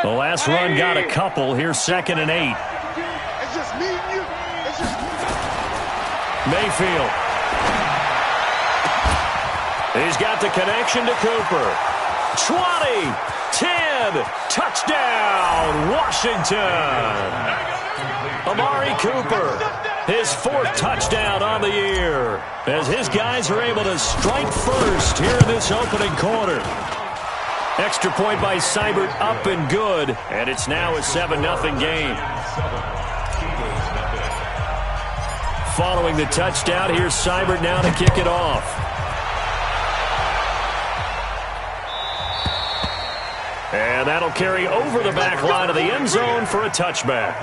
The last run got a couple. Here's 2nd and 8. It's just me and you. It's just Mayfield. He's got the connection to Cooper. 20, 10, touchdown, Washington. Amari Cooper, his 4th touchdown on the year, as his guys are able to strike first here in this opening quarter. Extra point by Seibert, up and good, and it's now a 7-0 game. Following the touchdown, here's Seibert now to kick it off. And that'll carry over the back line of the end zone for a touchback.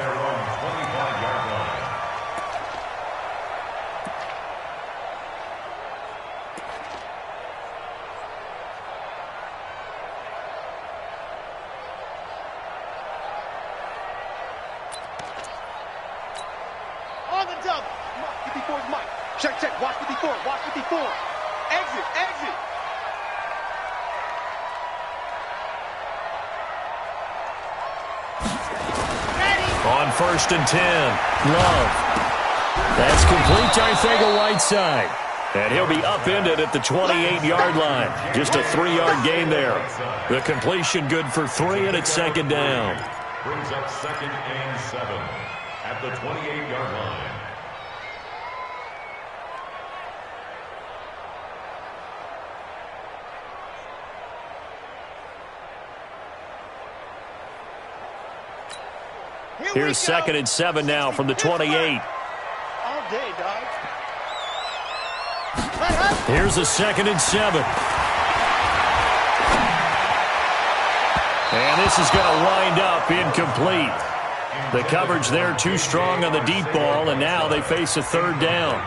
on the double. Mike, 54 is Mike. Check, check. Watch 54. Watch 54. Exit, exit. On 1st and 10, Love. That's complete to Arcega-Whiteside. And he'll be upended at the 28-yard line. Just a 3-yard gain there. The completion good for 3, and it's 2nd down. Brings up 2nd and 7 at the 28-yard line. Here's 2nd and 7 now from the 28. All day, dog. Here's a 2nd and 7. And this is going to wind up incomplete. The coverage there too strong on the deep ball, and now they face a 3rd down.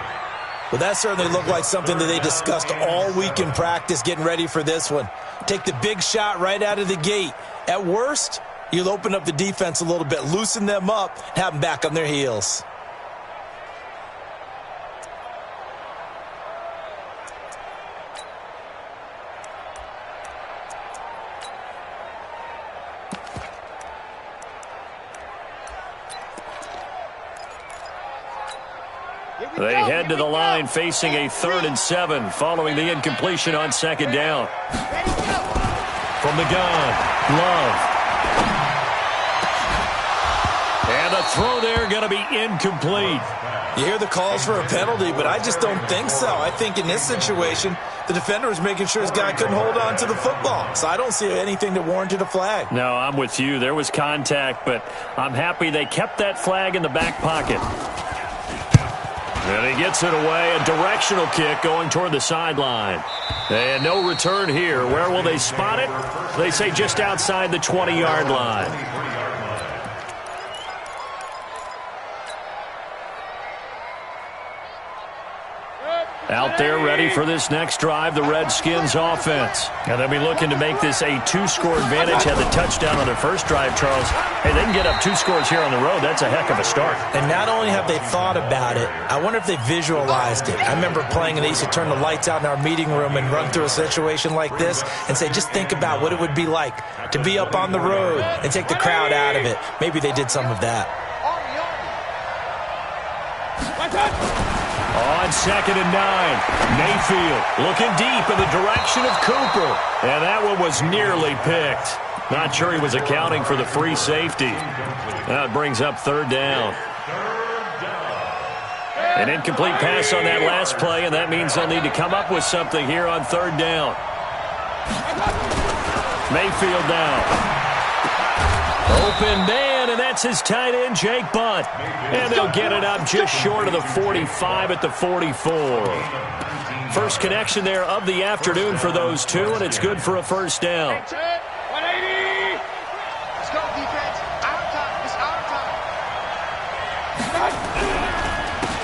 Well, that certainly looked like something that they discussed all week in practice getting ready for this one. Take the big shot right out of the gate. At worst, you'll open up the defense a little bit, loosen them up, and have them back on their heels. They head to the line facing a 3rd and 7 following the incompletion on 2nd down. From the gun, Love. And a throw there going to be incomplete. You hear the calls for a penalty, but I just don't think so. I think in this situation, the defender was making sure his guy couldn't hold on to the football. So I don't see anything that warranted a flag. No, I'm with you. There was contact, but I'm happy they kept that flag in the back pocket. And he gets it away, a directional kick going toward the sideline. And no return here. Where will they spot it? They say just outside the 20-yard line. Out there ready for this next drive, the Redskins offense. And they'll be looking to make this a 2-score advantage. Had the touchdown on their first drive, Charles. Hey, they can get up 2 scores here on the road. That's a heck of a start. And not only have they thought about it, I wonder if they visualized it. I remember playing and they used to turn the lights out in our meeting room and run through a situation like this and say, just think about what it would be like to be up on the road and take the crowd out of it. Maybe they did some of that. On 2nd and 9, Mayfield looking deep in the direction of Cooper. And that one was nearly picked. Not sure he was accounting for the free safety. That brings up 3rd down. An incomplete pass on that last play, and that means they'll need to come up with something here on 3rd down. Mayfield down. Open man, and that's his tight end, Jake Butt. And they'll get it up just short of the 45 at the 44. First connection there of the afternoon for those two, and it's good for a 1st down. 180. Let's go, defense. Our time. It's our time.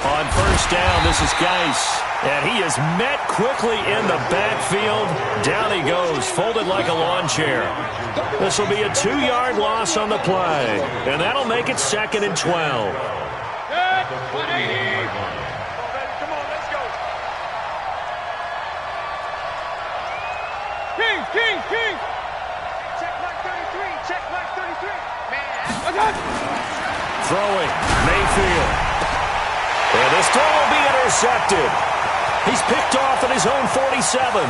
On 1st down, this is Geis. And he is met quickly in the backfield. Down he goes, folded like a lawn chair. This will be a 2-yard loss on the play. And that'll make it 2nd and 12. Good. 180. Come on, let's go. King. Check Mike 33. Check Mike 33. Throwing, Mayfield. And this throw will be intercepted. He's picked off at his own 47.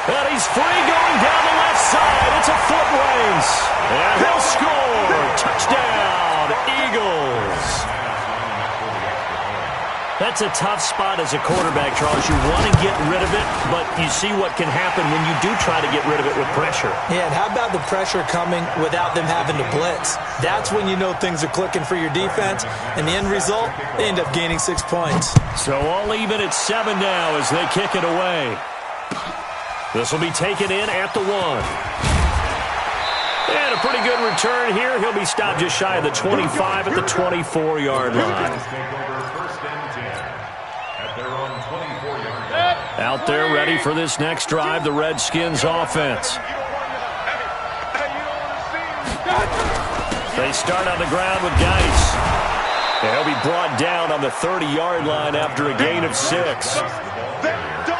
And he's free going down the left side. It's a foot race. And he'll score. Touchdown, Eagles. That's a tough spot as a quarterback, Charles. You want to get rid of it, but you see what can happen when you do try to get rid of it with pressure. Yeah, and how about the pressure coming without them having to blitz? That's when you know things are clicking for your defense, and the end result, they end up gaining 6 points. So all even at 7 now as they kick it away. This will be taken in at the 1. And a pretty good return here. He'll be stopped just shy of the 25 at the 24-yard line. Out there ready for this next drive, the Redskins offense. They start on the ground with Geis. And he'll be brought down on the 30-yard line after a gain of 6.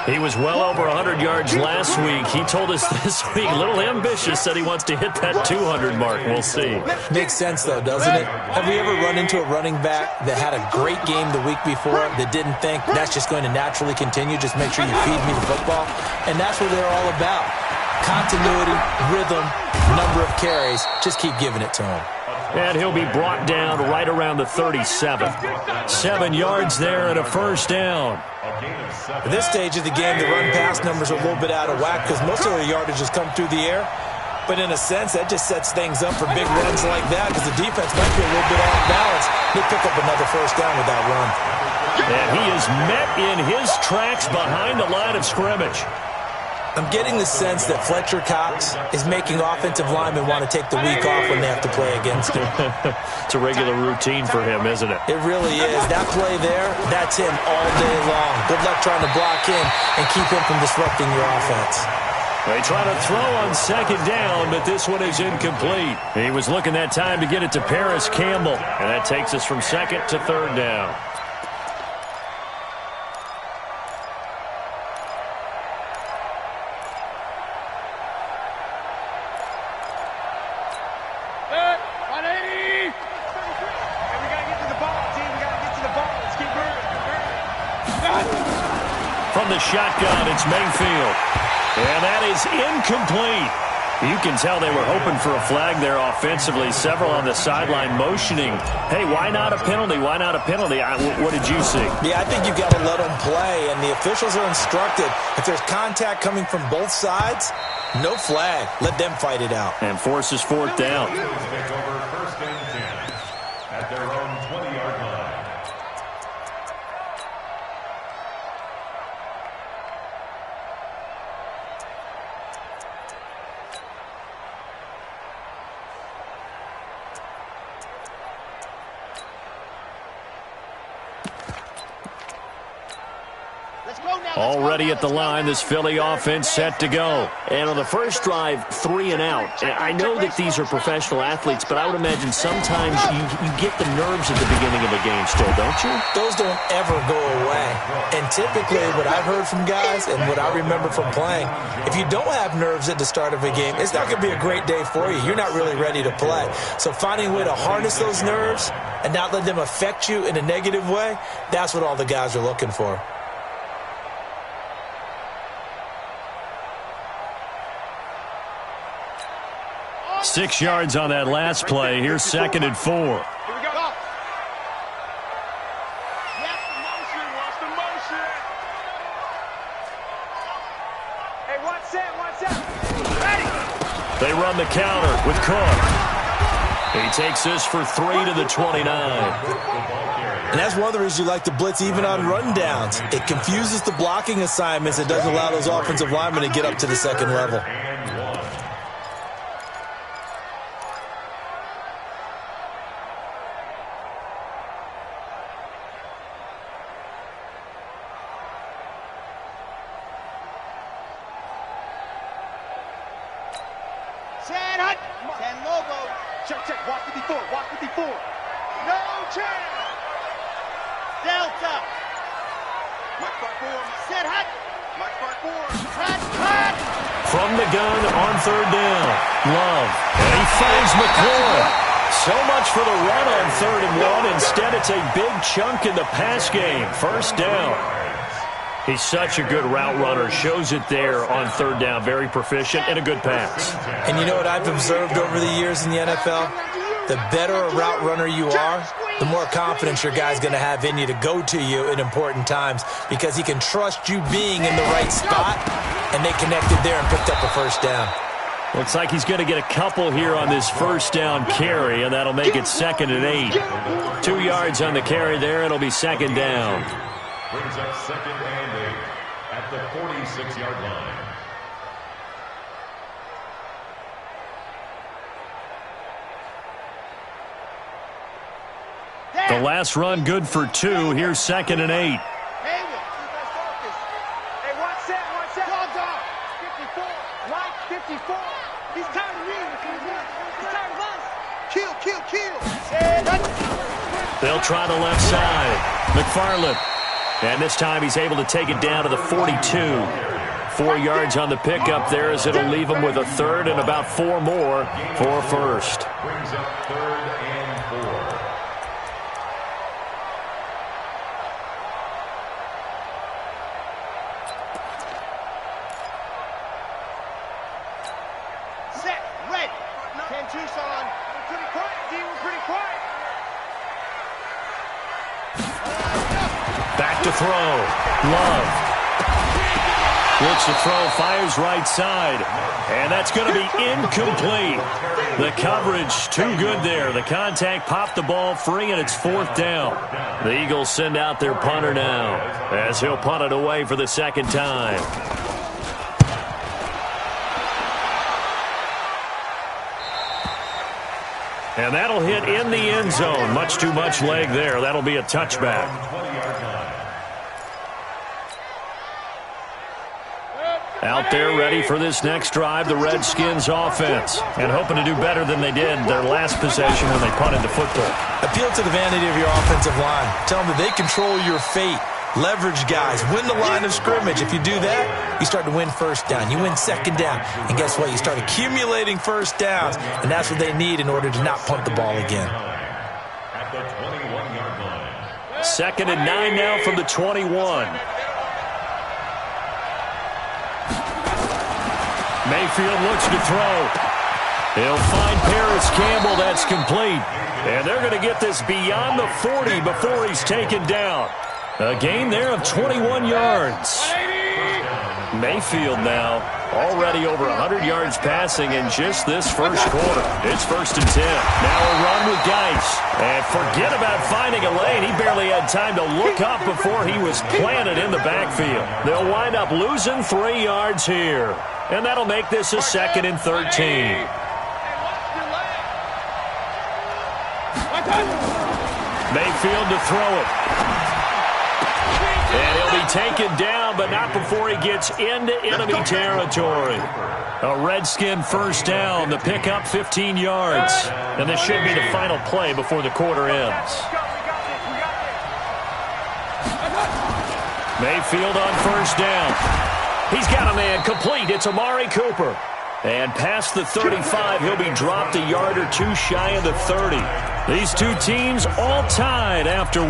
He was well over 100 yards last week. He told us this week, a little ambitious, said he wants to hit that 200 mark. We'll see. Makes sense, though, doesn't it? Have we ever run into a running back that had a great game the week before that didn't think that's just going to naturally continue? Just make sure you feed me the football. And that's what they're all about. Continuity, rhythm, number of carries. Just keep giving it to him. And he'll be brought down right around the 37. 7 yards there and a first down. At this stage of the game, the run-pass numbers are a little bit out of whack because most of the yardage has come through the air. But in a sense, that just sets things up for big runs like that because the defense might be a little bit off balance. They pick up another first down with that run. And he is met in his tracks behind the line of scrimmage. I'm getting the sense that Fletcher Cox is making offensive linemen want to take the week off when they have to play against him. It's a regular routine for him, isn't it? It really is. That play there, that's him all day long. Good luck trying to block him and keep him from disrupting your offense. They try to throw on second down, but this one is incomplete. He was looking that time to get it to Paris Campbell, and that takes us from second to third down. From the shotgun, it's Mayfield. And that is incomplete. You can tell they were hoping for a flag there offensively. Several on the sideline motioning. Hey, why not a penalty? Why not a penalty? What did you see? Yeah, I think you've got to let them play. And the officials are instructed, if there's contact coming from both sides, no flag. Let them fight it out. And forces fourth down. At their own 20-yard line. Already at the line, this Philly offense set to go. And on the first drive, 3 and out. And I know that these are professional athletes, but I would imagine sometimes you get the nerves at the beginning of a game still, don't you? Those don't ever go away. And typically what I've heard from guys and what I remember from playing, if you don't have nerves at the start of a game, it's not going to be a great day for you. You're not really ready to play. So finding a way to harness those nerves and not let them affect you in a negative way, that's what all the guys are looking for. 6 yards on that last play. Here's second and 4. Here we go. Watch the motion. Hey, watch that. Ready. They run the counter with Cook. He takes this for 3 to the 29. And that's one of the reasons you like to blitz even on rundowns. It confuses the blocking assignments. It doesn't allow those offensive linemen to get up to the second level. Check. Watch the before. No chance. Delta. Mike Spark 4. Set hot. Mike Spark 4. Hot. From the gun on third down. Love. And he finds McClure. So much for the run on 3rd and 1. Instead, it's a big chunk in the pass game. First down. He's such a good route runner. Shows it there on 3rd down. Very proficient and a good pass. And you know what I've observed over the years in the NFL? The better a route runner you are, the more confidence your guy's going to have in you to go to you in important times because he can trust you being in the right spot, and they connected there and picked up a first down. Looks like he's going to get a couple here on this first down carry, and that'll make it 2nd and 8. 2 yards on the carry there. It'll be 2nd down. Brings up 2nd and 8 at the 46-yard line. The last run good for 2. Here's 2nd and 8. Hey, watch that. Dog. 54. Right, 54. He's tired of me. He's tired of us. Kill. They'll try the left side. McFarland. And this time he's able to take it down to the 42. 4 yards on the pickup there as it'll leave him with a 3rd and about 4 more for a first. Brings up 3rd and 4. Set, ready. 10-2, son. We're pretty quiet, D. We're pretty quiet. Back to throw. Love. Looks to throw, fires right side. And that's going to be incomplete. The coverage too good there. The contact popped the ball free, and it's 4th down. The Eagles send out their punter now as he'll punt it away for the 2nd time. And that'll hit in the end zone. Much too much leg there. That'll be a touchback. Out there ready for this next drive, the Redskins offense. And hoping to do better than they did their last possession when they punted the football. Appeal to the vanity of your offensive line. Tell them that they control your fate. Leverage guys. Win the line of scrimmage. If you do that, you start to win first down. You win 2nd down. And guess what? You start accumulating first downs. And that's what they need in order to not punt the ball again. At the 21-yard line. 2nd and 9 now from the 21. Mayfield looks to throw. He'll find Paris Campbell. That's complete. And they're going to get this beyond the 40 before he's taken down. A gain there of 21 yards. Mayfield now already over 100 yards passing in just this first quarter. It's 1st and 10. Now a run with Geis. And forget about finding a lane. He barely had time to look up before he was planted in the backfield. They'll wind up losing 3 yards here. And that'll make this a 2nd and 13. Mayfield to throw it. And he'll be taken down, but not before he gets into enemy territory. A Redskin first down. The pickup 15 yards. And this should be the final play before the quarter ends. Mayfield on first down. He's got a man complete. It's Amari Cooper. And past the 35, he'll be dropped a yard or 2 shy of the 30. These two teams all tied after 1.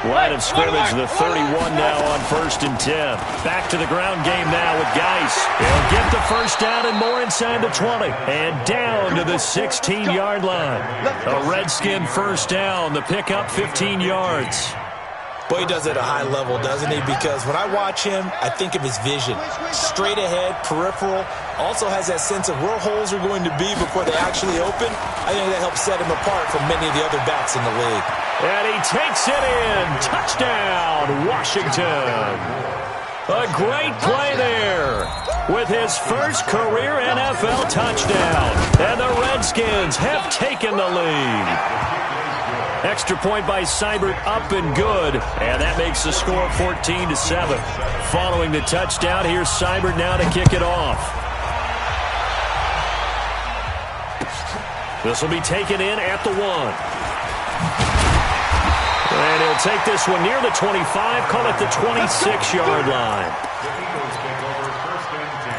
Line of scrimmage, the 31 now on 1st and 10. Back to the ground game now with Geis. He'll get the first down and more inside the 20. And down to the 16-yard line. A Redskin first down. The pickup 15 yards. Boy, he does it at a high level, doesn't he? Because when I watch him, I think of his vision. Straight ahead, peripheral. Also has that sense of where holes are going to be before they actually open. I think that helps set him apart from many of the other backs in the league. And he takes it in. Touchdown, Washington. A great play there with his first career NFL touchdown. And the Redskins have taken the lead. Extra point by Seibert, up and good. And that makes the score 14-7. Following the touchdown, here's Seibert now to kick it off. This will be taken in at the 1. And he'll take this one near the 25, call it the 26-yard line. The Eagles take over 1st and 10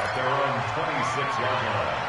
at their own 26-yard line.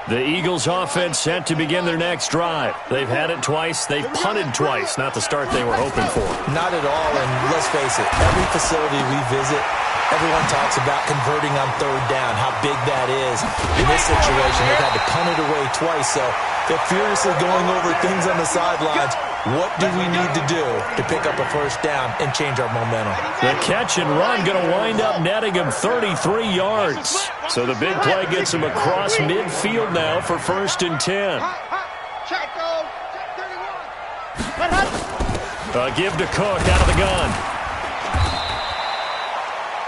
The Eagles offense set to begin their next drive. They've had it twice. They've punted twice. Not the start they were hoping for. Not at all, and let's face it, every facility we visit, everyone talks about converting on third down, how big that is. In this situation, they've had to punt it away twice, so they're furiously going over things on the sidelines. What do we need to do to pick up a first down and change our momentum? The catch and run going to wind up netting him 33 yards. So the big play gets him across midfield now for 1st and 10. Check 31. A give to Cook out of the gun.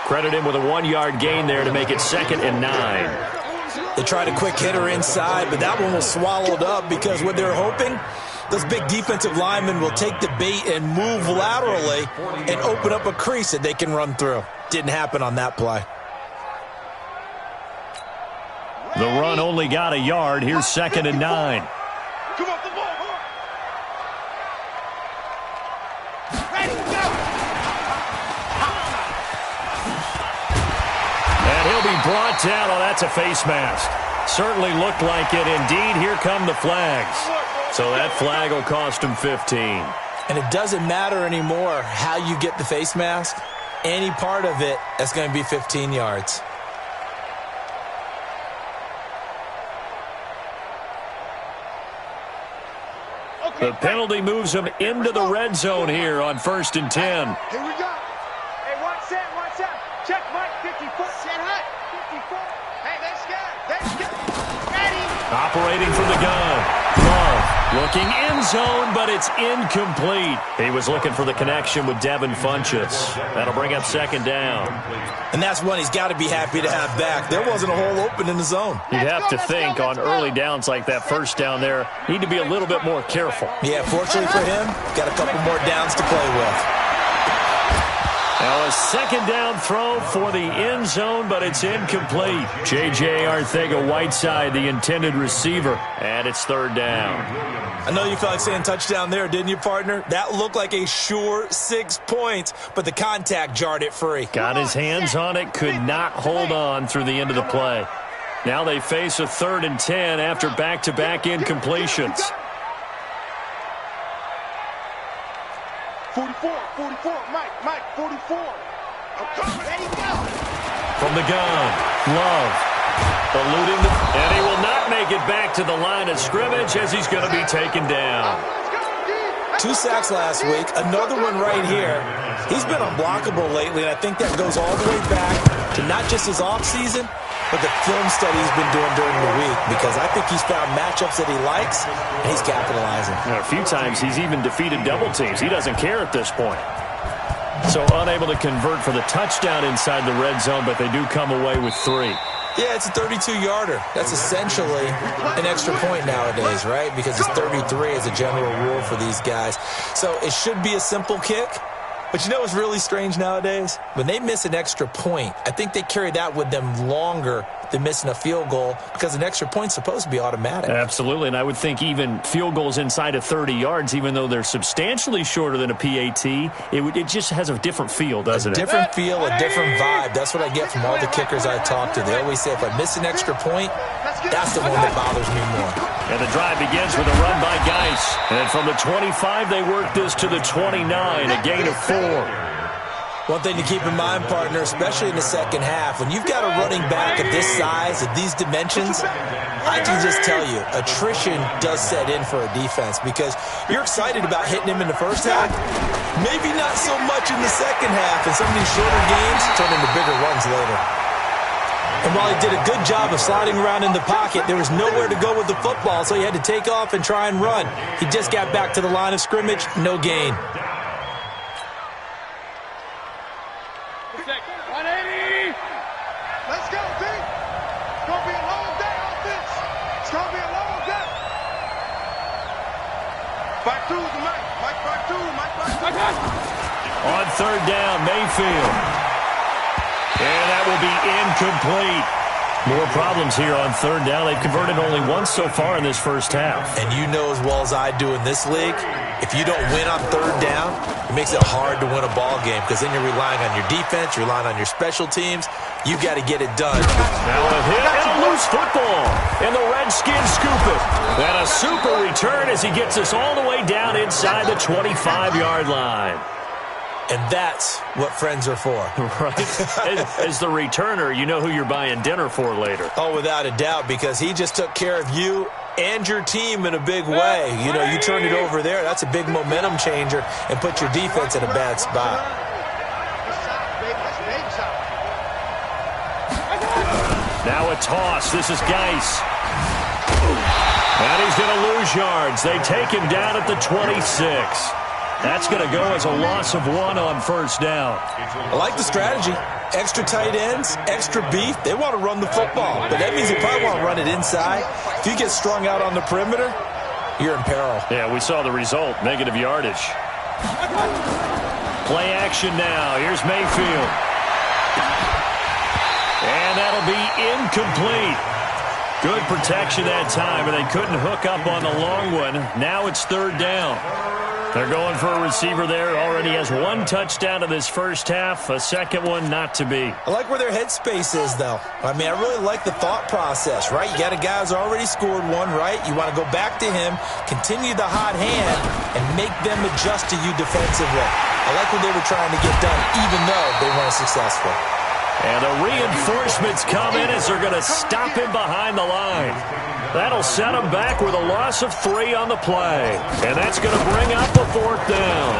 Credit him with a 1-yard gain there to make it 2nd and 9. They tried a quick hitter inside, but that one was swallowed up because what they're hoping, those big defensive linemen will take the bait and move laterally and open up a crease that they can run through. Didn't happen on that play. The run only got a yard. Here's 2nd and 9. Come on, the ball. Ready, go. And he'll be brought down. Oh, that's a face mask. Certainly looked like it. Indeed, here come the flags. So that flag will cost him 15. And it doesn't matter anymore how you get the face mask. Any part of it, that's going to be 15 yards. The penalty moves him into the red zone here on 1st and 10. Here we go. Hey, watch out. Check Mike, 54. Set high. 54. Hey, let's go. Ready. Operating from the gun. Love looking end zone, but it's incomplete. He was looking for the connection with Devin Funchess. That'll bring up 2nd down. And that's one he's got to be happy to have back. There wasn't a hole open in the zone. You'd have to think on early downs like that first down there, need to be a little bit more careful. Yeah, fortunately for him, got a couple more downs to play with. Now a 2nd down throw for the end zone, but it's incomplete. J.J. Arcega-Whiteside, the intended receiver, and it's 3rd down. I know you felt like saying touchdown there, didn't you, partner? That looked like a sure 6 points, but the contact jarred it free. Got his hands on it, could not hold on through the end of the play. Now they face a 3rd and 10 after back-to-back incompletions. 44, Mike, 44. Ready, go. From the gun, Love. Eluding the... And he will not make it back to the line of scrimmage as he's going to be taken down. 2 sacks last week, another one right here. He's been unblockable lately, and I think that goes all the way back to not just his offseason, but the film study he's been doing during the week, because I think he's found matchups that he likes, and he's capitalizing. A few times he's even defeated double teams. He doesn't care at this point. So unable to convert for the touchdown inside the red zone, but they do come away with 3. Yeah, it's a 32-yarder. That's essentially an extra point nowadays, right? Because it's 33 as a general rule for these guys. So it should be a simple kick. But you know what's really strange nowadays? When they miss an extra point, I think they carry that with them longer than missing a field goal, because an extra point's supposed to be automatic. Absolutely, and I would think even field goals inside of 30 yards, even though they're substantially shorter than a PAT, it just has a different feel, doesn't it? A different feel, a different vibe. That's what I get from all the kickers I talk to. They always say, if I miss an extra point, that's the one that bothers me more. And the drive begins with a run by Geis. And from the 25, they work this to the 29, a gain of 4. One thing to keep in mind, partner, especially in the second half, when you've got a running back of this size, of these dimensions, I can just tell you, attrition does set in for a defense, because you're excited about hitting him in the first half, maybe not so much in the second half, and some of these shorter games turn into bigger runs later. And while he did a good job of sliding around in the pocket, there was nowhere to go with the football, so he had to take off and try and run. He just got back to the line of scrimmage, no gain. 180. Let's go, B. It's going to be a long day, offense. It's going to be a long day. On third down, Mayfield. And that will be incomplete. More problems here on third down. They've converted only once so far in this first half. And you know as well as I do in this league, if you don't win on third down, it makes it hard to win a ball game because then you're relying on your defense, you're relying on your special teams. You got to get it done. Now a hit and a loose football. And the Redskins scoop it. And a super return as he gets us all the way down inside the 25-yard line. And that's what friends are for. Right. As the returner, you know who you're buying dinner for later. Oh, without a doubt, because he just took care of you and your team in a big way. You know, you turned it over there. That's a big momentum changer and put your defense in a bad spot. Now a toss. This is Geis. And he's going to lose yards. They take him down at the 26. That's going to go as a loss of 1 on first down. I like the strategy. Extra tight ends, extra beef. They want to run the football, but that means they probably want to run it inside. If you get strung out on the perimeter, you're in peril. Yeah, we saw the result, negative yardage. Play action now. Here's Mayfield. And that'll be incomplete. Good protection that time, and they couldn't hook up on the long one. Now it's third down. They're going for a receiver there. Already has 1 touchdown in this first half. A second one not to be. I like where their headspace is, though. I mean, I really like the thought process, right? You got a guy who's already scored 1, right? You want to go back to him, continue the hot hand, and make them adjust to you defensively. I like what they were trying to get done, even though they weren't successful. And the reinforcements come in as they're going to stop him behind the line. That'll set him back with a loss of 3 on the play. And that's going to bring up the 4th down.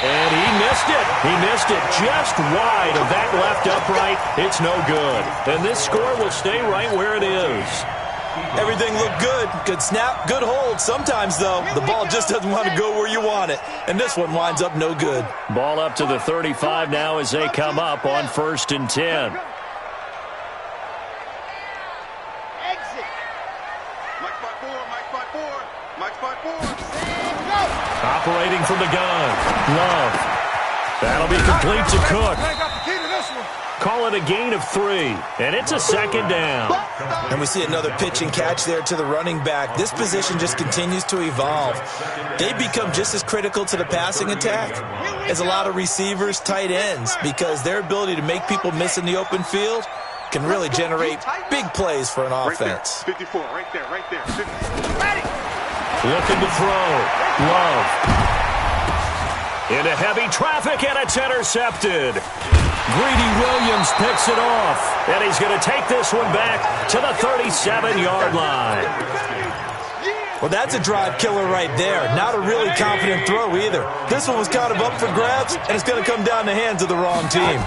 And he missed it. He missed it just wide of that left upright. It's no good. And this score will stay right where it is. Everything looked good. Good snap, good hold. Sometimes, though, the ball just doesn't want to go where you want it. And this one winds up no good. Ball up to the 35 now as they come up on 1st and 10. Operating from the gun. Love. That'll be complete to Cook. Call it a gain of 3. And it's a 2nd down. And we see another pitch and catch there to the running back. This position just continues to evolve. They become just as critical to the passing attack as a lot of receivers, tight ends, because their ability to make people miss in the open field can really generate big plays for an offense. 54, right there, right there. 50. Looking to throw. Love. Into heavy traffic, and it's intercepted. Greedy Williams picks it off, and he's going to take this one back to the 37-yard line. Well, that's a drive killer right there. Not a really confident throw either. This one was kind of up for grabs, and it's going to come down the hands of the wrong team.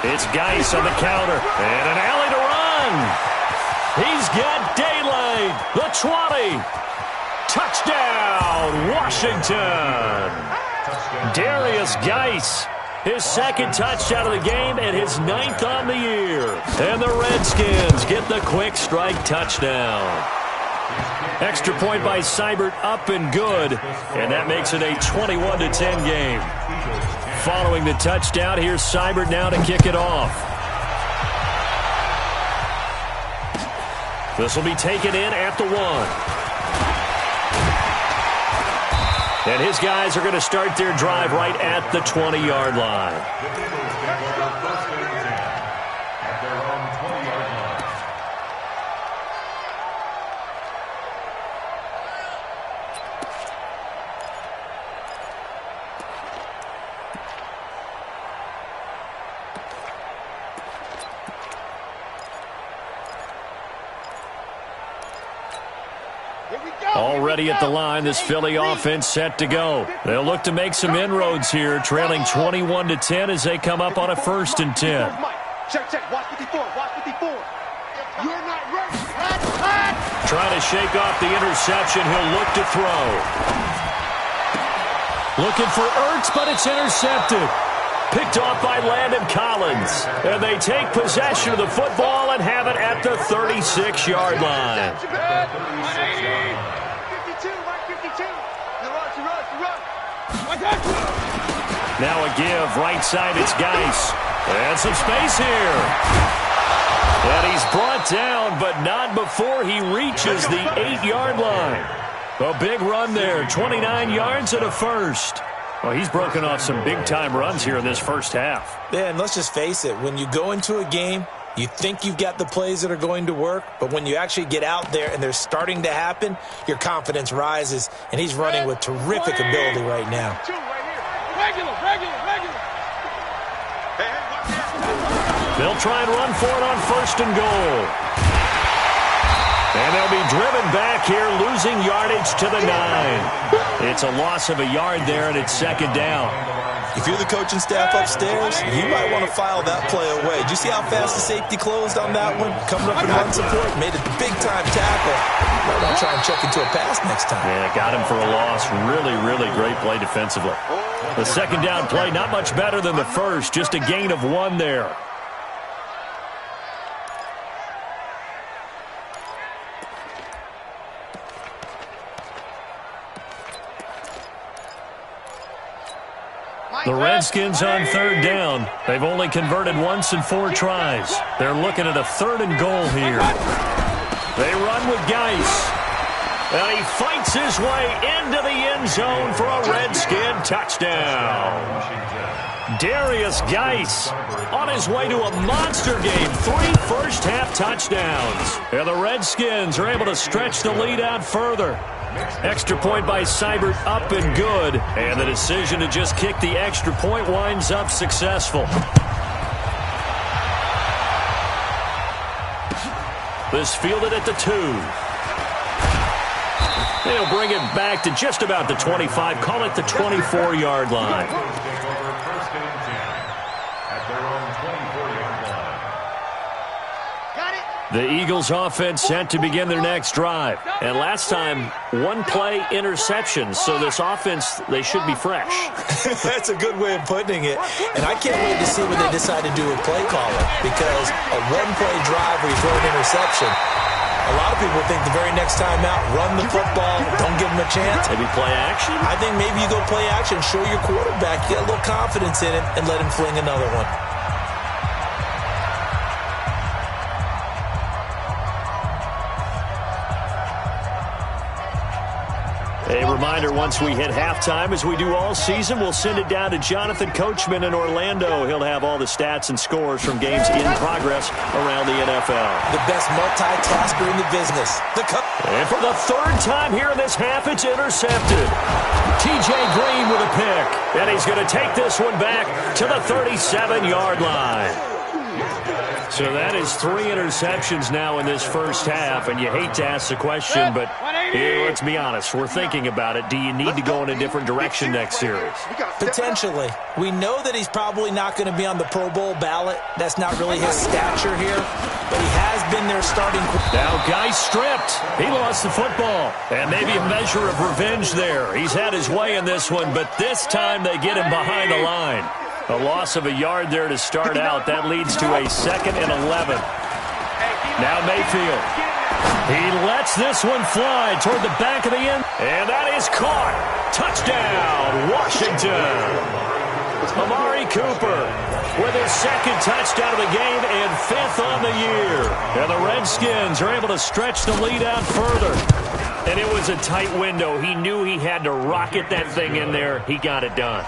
It's Geis on the counter, and an alley to run. He's got daylight. The 20. Touchdown, Washington. Darius Geis, his 2nd touchdown of the game and his 9th on the year. And the Redskins get the quick strike touchdown. Extra point by Seibert, up and good. And that makes it a 21-10 game. Following the touchdown, here's Seibert now to kick it off. This will be taken in at the 1. And his guys are going to start their drive right at the 20-yard line. Already at the line, this Philly offense set to go. They'll look to make some inroads here, trailing 21-10 as they come up on a 1st and 10. Check. Watch 54. Watch 54. You're not ready. Trying to shake off the interception. He'll look to throw. Looking for Ertz, but it's intercepted. Picked off by Landon Collins. And they take possession of the football and have it at the 36-yard line. 52. Now a give. Right side, it's Geis. And some space here. And he's brought down, but not before he reaches the 8-yard line. A big run there. 29 yards and a first. Well, he's broken off some big-time runs here in this first half. Yeah, and let's just face it. When you go into a game, you think you've got the plays that are going to work, but when you actually get out there and they're starting to happen, your confidence rises, and he's running with terrific ability right now. They'll try and run for it on 1st and goal. And they'll be driven back here, losing yardage to the 9. It's a loss of a yard there, and it's 2nd down. If you're the coaching staff upstairs, you might want to file that play away. Did you see how fast the safety closed on that one? Coming up in run support, made a big-time tackle. Might want to try and check into a pass next time. Yeah, got him for a loss. Really, really great play defensively. The 2nd down play, not much better than the first. Just a gain of 1 there. The Redskins on 3rd down. They've only converted once in 4 tries. They're looking at a 3rd and goal here. They run with Geis. And he fights his way into the end zone for a Redskin touchdown. Darius Geis on his way to a monster game. 3 first-half touchdowns. And the Redskins are able to stretch the lead out further. Extra point by Seibert up and good. And the decision to just kick the extra point winds up successful. This fielded at the 2. They'll bring it back to just about the 25. Call it the 24-yard line. The Eagles offense set to begin their next drive. And last time, 1 play interception. So this offense, they should be fresh. That's a good way of putting it. And I can't wait to see what they decide to do with play calling. Because a 1-play drive where you throw an interception, a lot of people think the very next time out, run the football, don't give them a chance. Maybe play action? I think maybe you go play action, show your quarterback, get a little confidence in it, and let him fling another one. A reminder, once we hit halftime, as we do all season, we'll send it down to Jonathan Coachman in Orlando. He'll have all the stats and scores from games in progress around the NFL. The best multitasker in the business. And for the 3rd time here in this half, it's intercepted. T.J. Green with a pick. And he's going to take this one back to the 37-yard line. So that is 3 interceptions now in this first half, and you hate to ask the question, but here, let's be honest, we're thinking about it. Do you need to go in a different direction next series? Potentially. We know that he's probably not going to be on the Pro Bowl ballot. That's not really his stature here, but he has been their starting. Now, Geis stripped. He lost the football, and maybe a measure of revenge there. He's had his way in this one, but this time they get him behind the line. A loss of a yard there to start out. That leads to a 2nd and 11. Now Mayfield. He lets this one fly toward the back of the end. And that is caught. Touchdown, Washington. Amari Cooper with his 2nd touchdown of the game and 5th on the year. And the Redskins are able to stretch the lead out further. And it was a tight window. He knew he had to rocket that thing in there. He got it done.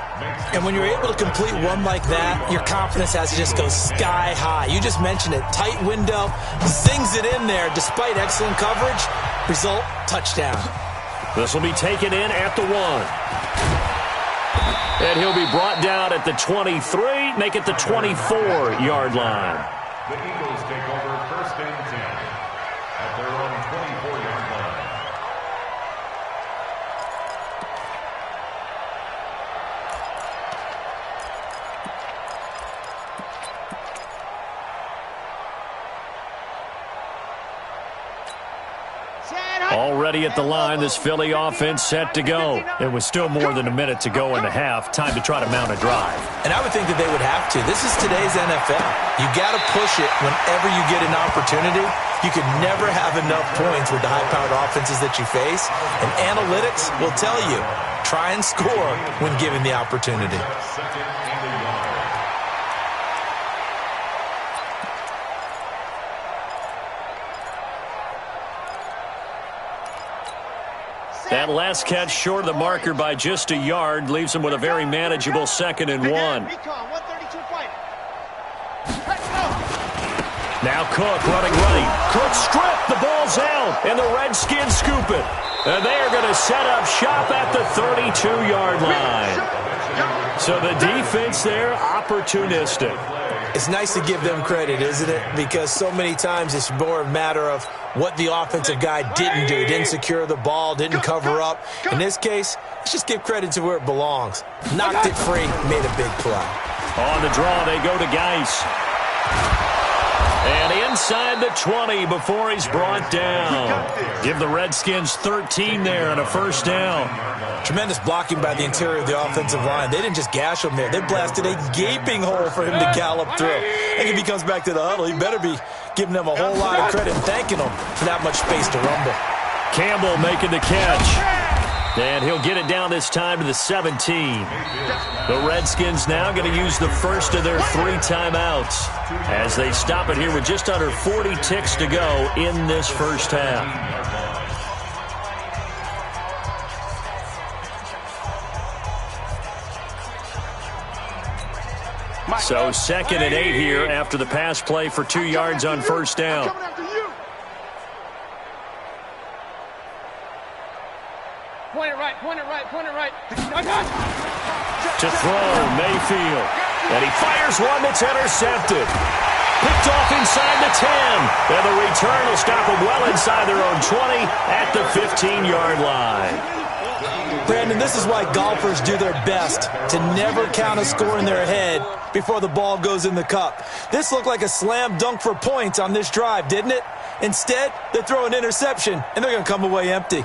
And when you're able to complete one like that, your confidence has to just go sky high. You just mentioned it. Tight window, zings it in there despite excellent coverage. Result, touchdown. This will be taken in at the 1. And he'll be brought down at the 23, make it the 24-yard line. The Eagles take over 1st and 10 at their own 24-yard line. Already at the line, this Philly offense set to go. It was still more than a minute to go in the half. Time to try to mount a drive. And I would think that they would have to. This is today's NFL. You got to push it whenever you get an opportunity. You could never have enough points with the high-powered offenses that you face. And analytics will tell you, try and score when given the opportunity. That last catch short of the marker by just a yard leaves him with a very manageable 2nd and 1. Now Cook running right. Cook stripped. The ball's out, and the Redskins scoop it. And they are going to set up shop at the 32-yard line. So the defense there, opportunistic. It's nice to give them credit, isn't it? Because so many times it's more a matter of what the offensive guy didn't do. Didn't secure the ball, didn't cover up. In this case, let's just give credit to where it belongs. Knocked it free, made a big play. On the draw, they go to Geis. And inside the 20 before he's brought down. Give the Redskins 13 there and a first down. Tremendous blocking by the interior of the offensive line. They didn't just gash him there. They blasted a gaping hole for him to gallop through. And if he comes back to the huddle, he better be giving them a whole lot of credit and thanking them for that much space to rumble. Campbell making the catch. And he'll get it down this time to the 17. The Redskins now going to use the first of their 3 timeouts as they stop it here with just under 40 ticks to go in this first half. So 2nd and 8 here after the pass play for 2 yards on first down. Point it right, point it right, point it right. To throw, Mayfield. And he fires one that's intercepted. Picked off inside the 10. And the return will stop them well inside their own 20 at the 15-yard line. Brandon, this is why golfers do their best to never count a score in their head before the ball goes in the cup. This looked like a slam dunk for points on this drive, didn't it? Instead, they throw an interception, and they're going to come away empty.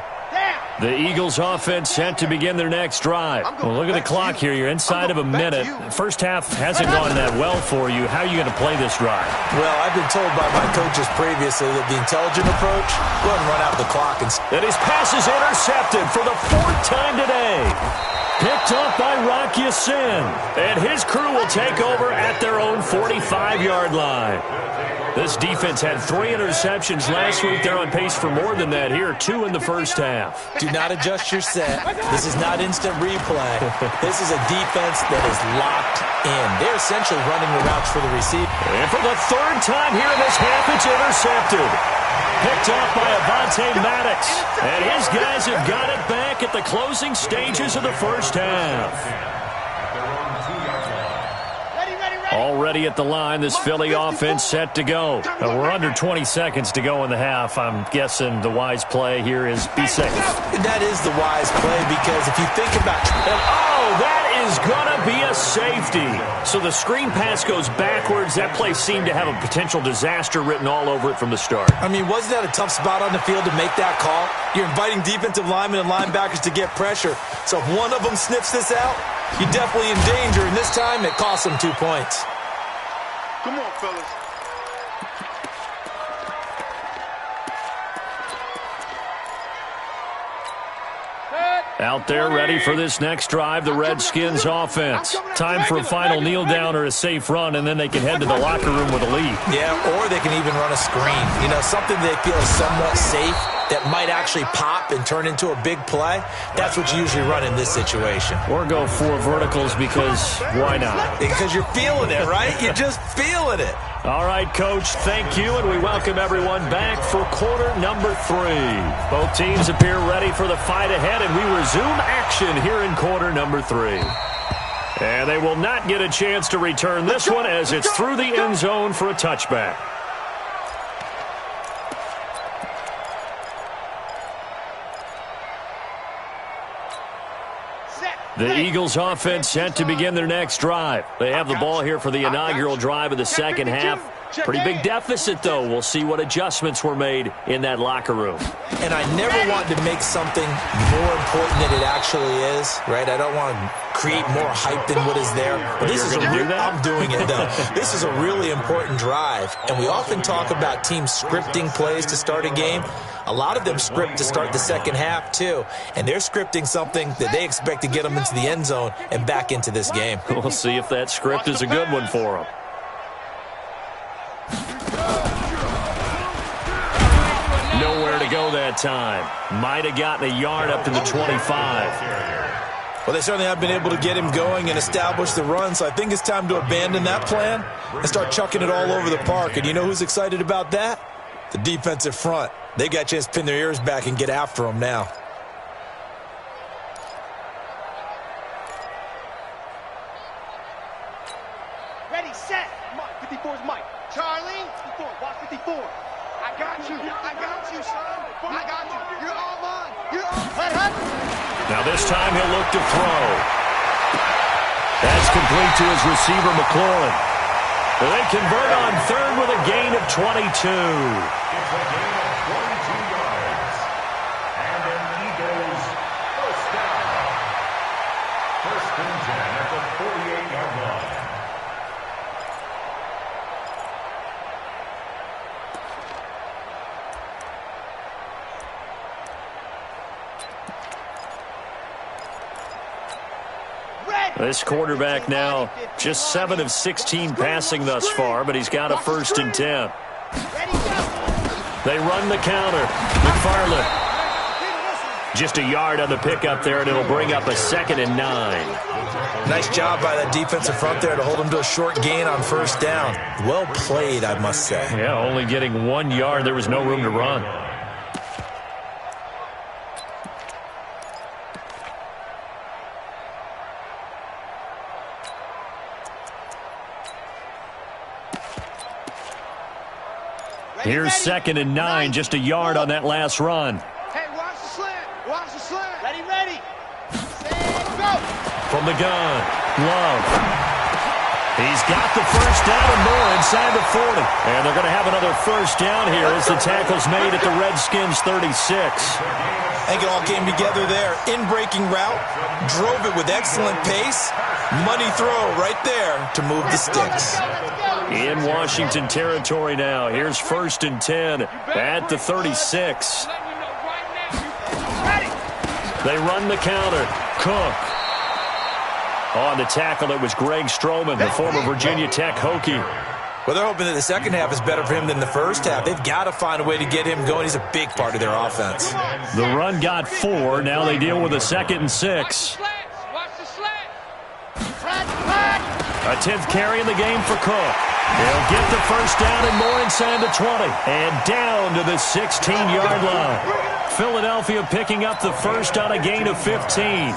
The Eagles offense set to begin their next drive. Well, look at the clock here. You're inside of a minute. First half hasn't gone that well for you. How are you going to play this drive? Well, I've been told by my coaches previously that the intelligent approach, go ahead and run out the clock. And his pass is intercepted for the 4th time today. Picked up by Rock Ya-Sin. And his crew will take over at their own 45-yard line. This defense had 3 interceptions last week. They're on pace for more than that here, 2 in the first half. Do not adjust your set. This is not instant replay. This is a defense that is locked in. They're essentially running the routes for the receiver. And for the 3rd time here in this half, it's intercepted. Picked up by Avonte Maddox. And his guys have got it back at the closing stages of the first half. Already at the line, this Philly offense set to go. We're under 20 seconds to go in the half. I'm guessing the wise play here is be safe. That is the wise play because if you think about it. That is going to be a safety. So the screen pass goes backwards. That play seemed to have a potential disaster written all over it from the start. I mean, wasn't that a tough spot on the field to make that call? You're inviting defensive linemen and linebackers to get pressure. So if one of them sniffs this out, you're definitely in danger, and this time it cost them 2 points. Come on, fellas. Out there ready for this next drive, the Redskins offense. Time for a final kneel down or a safe run, and then they can head to the locker room with a lead. Yeah, or they can even run a screen. You know, something they feel is somewhat safe that might actually pop and turn into a big play. That's what you usually run in this situation. Or go 4 verticals because why not? Because you're feeling it, right? You're just feeling it. All right, Coach, thank you, and we welcome everyone back for quarter number 3. Both teams appear ready for the fight ahead, and we resume action here in quarter number 3. And they will not get a chance to return this one as it's through the end zone for a touchback. The Eagles offense set to begin their next drive. They have the ball here for the inaugural drive of the second half. Pretty big deficit, though. We'll see what adjustments were made in that locker room. And I never want to make something more important than it actually is, right? I don't want to create more hype than what is there. But this is I'm doing it, though. This is a really important drive. And we often talk about teams scripting plays to start a game. A lot of them script to start the second half, too. And they're scripting something that they expect to get them into the end zone and back into this game. We'll see if that script is a good one for them. Nowhere to go that time. Might have gotten a yard up to the 25. Well, they certainly have been able to get him going and establish the run, so I think it's time to abandon that plan and start chucking it all over the park. And you know who's excited about that? The defensive front. They got a chance to pin their ears back and get after him now. Ready, set. Mike, 54 is Mike. Charlie, 54, watch 54. I got you, son. I got you. You're all mine. You're all mine. Now this time he'll look to throw. That's complete to his receiver, McLaurin. They convert on third with a gain of 22. It's a gain of 22 yards. And an Eagles first down. First and 10 at the 48-yard line. This quarterback now just 7 of 16 passing thus far, but he's got a first and 10. They run the counter. McFarland. Just a yard on the pickup there, and it'll bring up a 2nd and 9. Nice job by that defensive front there to hold him to a short gain on first down. Well played, I must say. Yeah, only getting 1 yard. There was no room to run. Here's 2nd and 9, just a yard on that last run. Hey, watch the slant. Watch the slant. Ready. Set, go. From the gun, Love. He's got the first down and more inside the 40. And they're going to have another first down here as the tackle's made at the Redskins 36. I think it all came together there. In-breaking route, drove it with excellent pace. Money throw right there to move the sticks. In Washington territory now. Here's 1st and 10 at the 36. They run the counter. Cook. On the tackle, it was Greg Stroman, the former Virginia Tech Hokie. Well, they're hoping that the second half is better for him than the first half. They've got to find a way to get him going. He's a big part of their offense. The run got 4. Now they deal with a 2nd and 6. A 10th carry in the game for Cook. They'll get the first down and more inside the 20. And down to the 16-yard line. Philadelphia picking up the first on a gain of 15.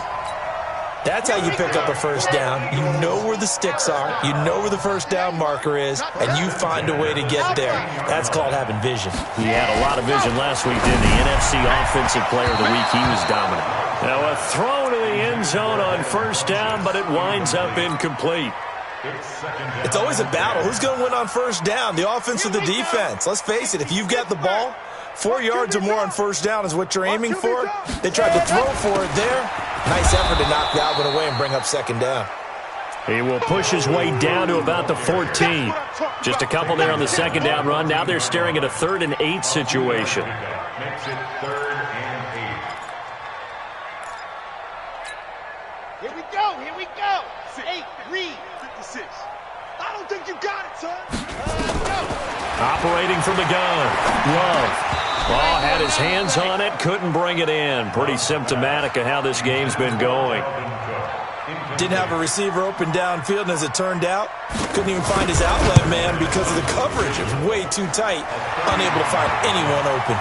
That's how you pick up a first down. You know where the sticks are. You know where the first down marker is. And you find a way to get there. That's called having vision. He had a lot of vision last week, didn't he? NFC Offensive Player of the Week. He was dominant. Now a throw to the end zone on first down, but it winds up incomplete. It's always a battle. Who's going to win on first down, the offense or the defense? Let's face it, if you've got the ball, 4 yards or more on first down is what you're aiming for. They tried to throw for it there. Nice effort to knock that one away and bring up second down. He will push his way down to about the 14. Just a couple there on the second down run. Now they're staring at a 3rd and 8 situation. Makes it 3rd and 8. Here we go. 8, read. 56. I don't think you got it, son. Go. Operating from the gun. Love. Oh, had his hands on it, couldn't bring it in. Pretty symptomatic of how this game's been going. Didn't have a receiver open downfield, and as it turned out, couldn't even find his outlet man because of the coverage. It was way too tight, unable to find anyone open.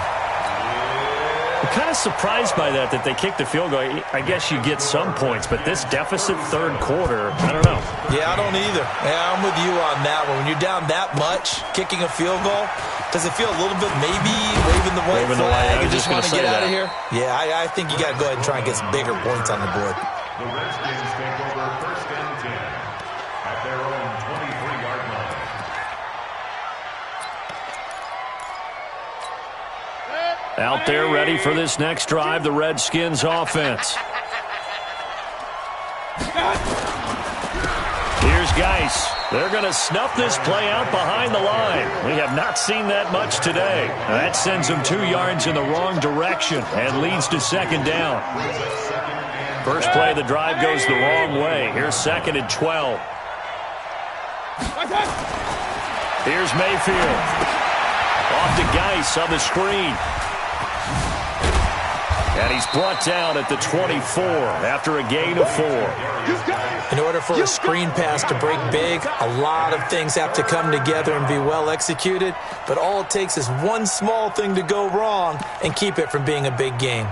I'm kind of surprised by that they kicked the field goal. I guess you get some points, but this deficit 3rd quarter, I don't know. Yeah, I don't either. Yeah, I'm with you on that one. When you're down that much, kicking a field goal, does it feel a little bit maybe waving the white flag and just want to get out of here? Yeah, I think you got to go ahead and try and get some bigger points on the board. The Redskins take over 1st and 10 at their own 23-yard line. Out there ready for this next drive, the Redskins offense. Here's Geis. They're going to snuff this play out behind the line. We have not seen that much today. That sends them 2 yards in the wrong direction and leads to second down. First play of the drive goes the wrong way. Here's 2nd and 12. Here's Mayfield. Off to Geis on the screen. And he's brought down at the 24 after a gain of 4. In order for a screen pass to break big, a lot of things have to come together and be well executed. But all it takes is one small thing to go wrong and keep it from being a big game.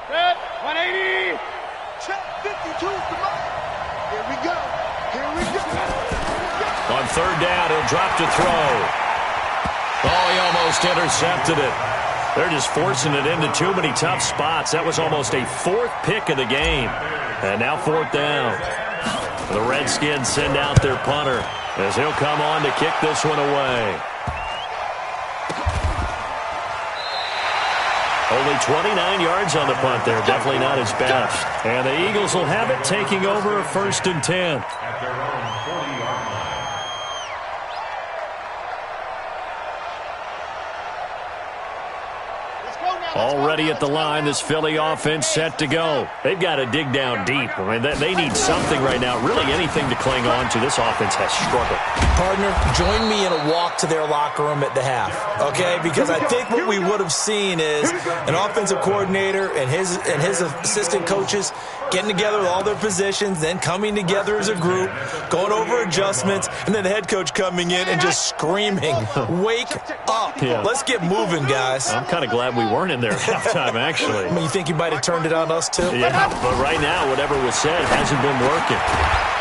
Set, 180. Check 52. Come on. Here we go. Here we go. On 3rd down, he'll drop to throw. Oh, he almost intercepted it. They're just forcing it into too many tough spots. That was almost a 4th pick of the game. And now 4th down. The Redskins send out their punter as he'll come on to kick this one away. Only 29 yards on the punt there. Definitely not his best. And the Eagles will have it, taking over a 1st and 10. At their own 40-yard line. Already at the line, this Philly offense set to go. They've got to dig down deep. I mean, they need something right now, really anything to cling on to. This offense has struggled. Partner, join me in a walk to their locker room at the half, okay? Because I think what we would have seen is an offensive coordinator and his assistant coaches getting together with all their positions, then coming together as a group, going over adjustments, and then the head coach coming in and just screaming, "Wake up. Yeah. Let's get moving, guys." I'm kind of glad we weren't in there at halftime, actually. I mean, you think you might have turned it on us, too? Yeah, but right now, whatever was said hasn't been working.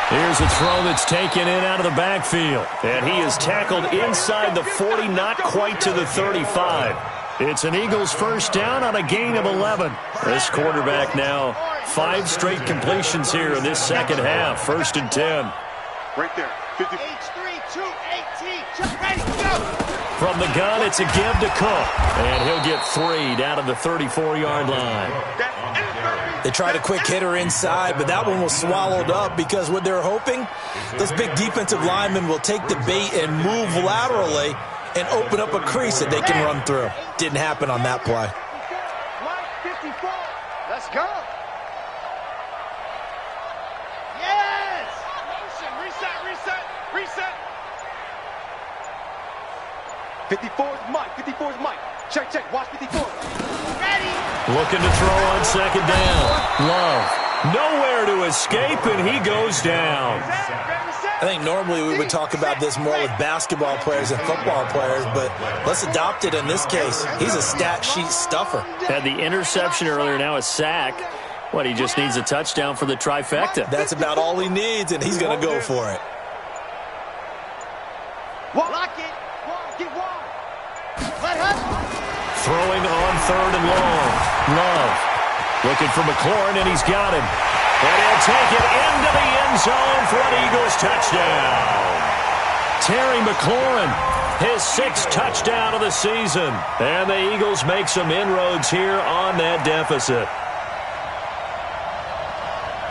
Here's a throw that's taken in out of the backfield. And he is tackled inside the 40, not quite to the 35. It's an Eagles 1st down on a gain of 11. This quarterback now 5 straight completions here in this second half. 1st and 10. Right there. 50. H3-2-18. Just ready. Go. From the gun, it's a give to Cook. And he'll get 3 down to the 34-yard line. They tried a quick hitter inside, but that one was swallowed up because what they're hoping, those big defensive linemen will take the bait and move laterally and open up a crease that they can run through. Didn't happen on that play. Line 54. Let's go. Yes. Motion. Reset. 54 is Mike. 54 is Mike. Check. Watch 54. Ready. Looking to throw on 2nd down. Love. Nowhere to escape, and he goes down. I think normally we would talk about this more with basketball players and football players, but let's adopt it in this case. He's a stat sheet stuffer. Had the interception earlier, now a sack. What, he just needs a touchdown for the trifecta. That's about all he needs, and he's going to go for it. Lock it. Get one. Let her. Throwing on 3rd and long. Love. Looking for McLaurin, and he's got him. And he'll take it into the end zone for an Eagles touchdown. Terry McLaurin, his 6th touchdown of the season. And the Eagles make some inroads here on that deficit.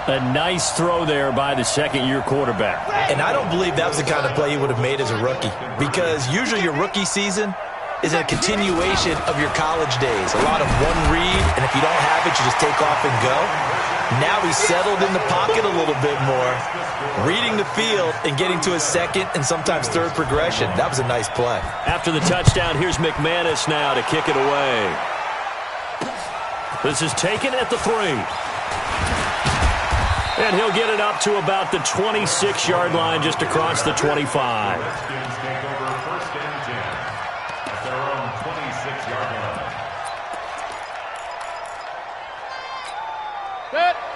A nice throw there by the 2nd-year quarterback. And I don't believe that was the kind of play he would have made as a rookie, because usually your rookie season is a continuation of your college days. A lot of one read, and if you don't have it, you just take off and go. Now he's settled in the pocket a little bit more, reading the field and getting to his 2nd and sometimes 3rd progression. That was a nice play. After the touchdown, here's McManus now to kick it away. This is taken at the 3. And he'll get it up to about the 26-yard line, just across the 25. Redskins take over 1st and 10 at their own 26-yard line.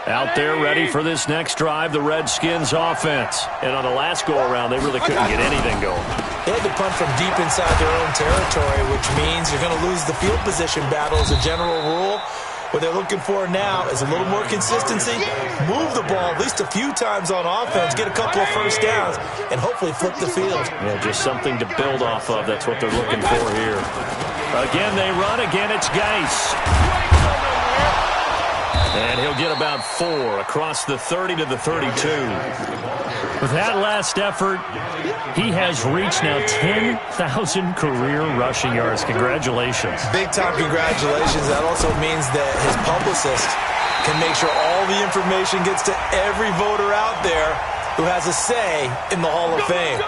Out there ready for this next drive, the Redskins offense. And on the last go-around, they really couldn't get anything going. They had to punt from deep inside their own territory, which means you're going to lose the field position battle as a general rule. What they're looking for now is a little more consistency, move the ball at least a few times on offense, get a couple of first downs, and hopefully flip the field. Yeah, just something to build off of. That's what they're looking for here. Again, they run. Again, it's Geis. And he'll get about 4 across the 30 to the 32. With that last effort, he has reached now 10,000 career rushing yards. Congratulations. Big-time congratulations. That also means that his publicist can make sure all the information gets to every voter out there who has a say in the Hall of Fame.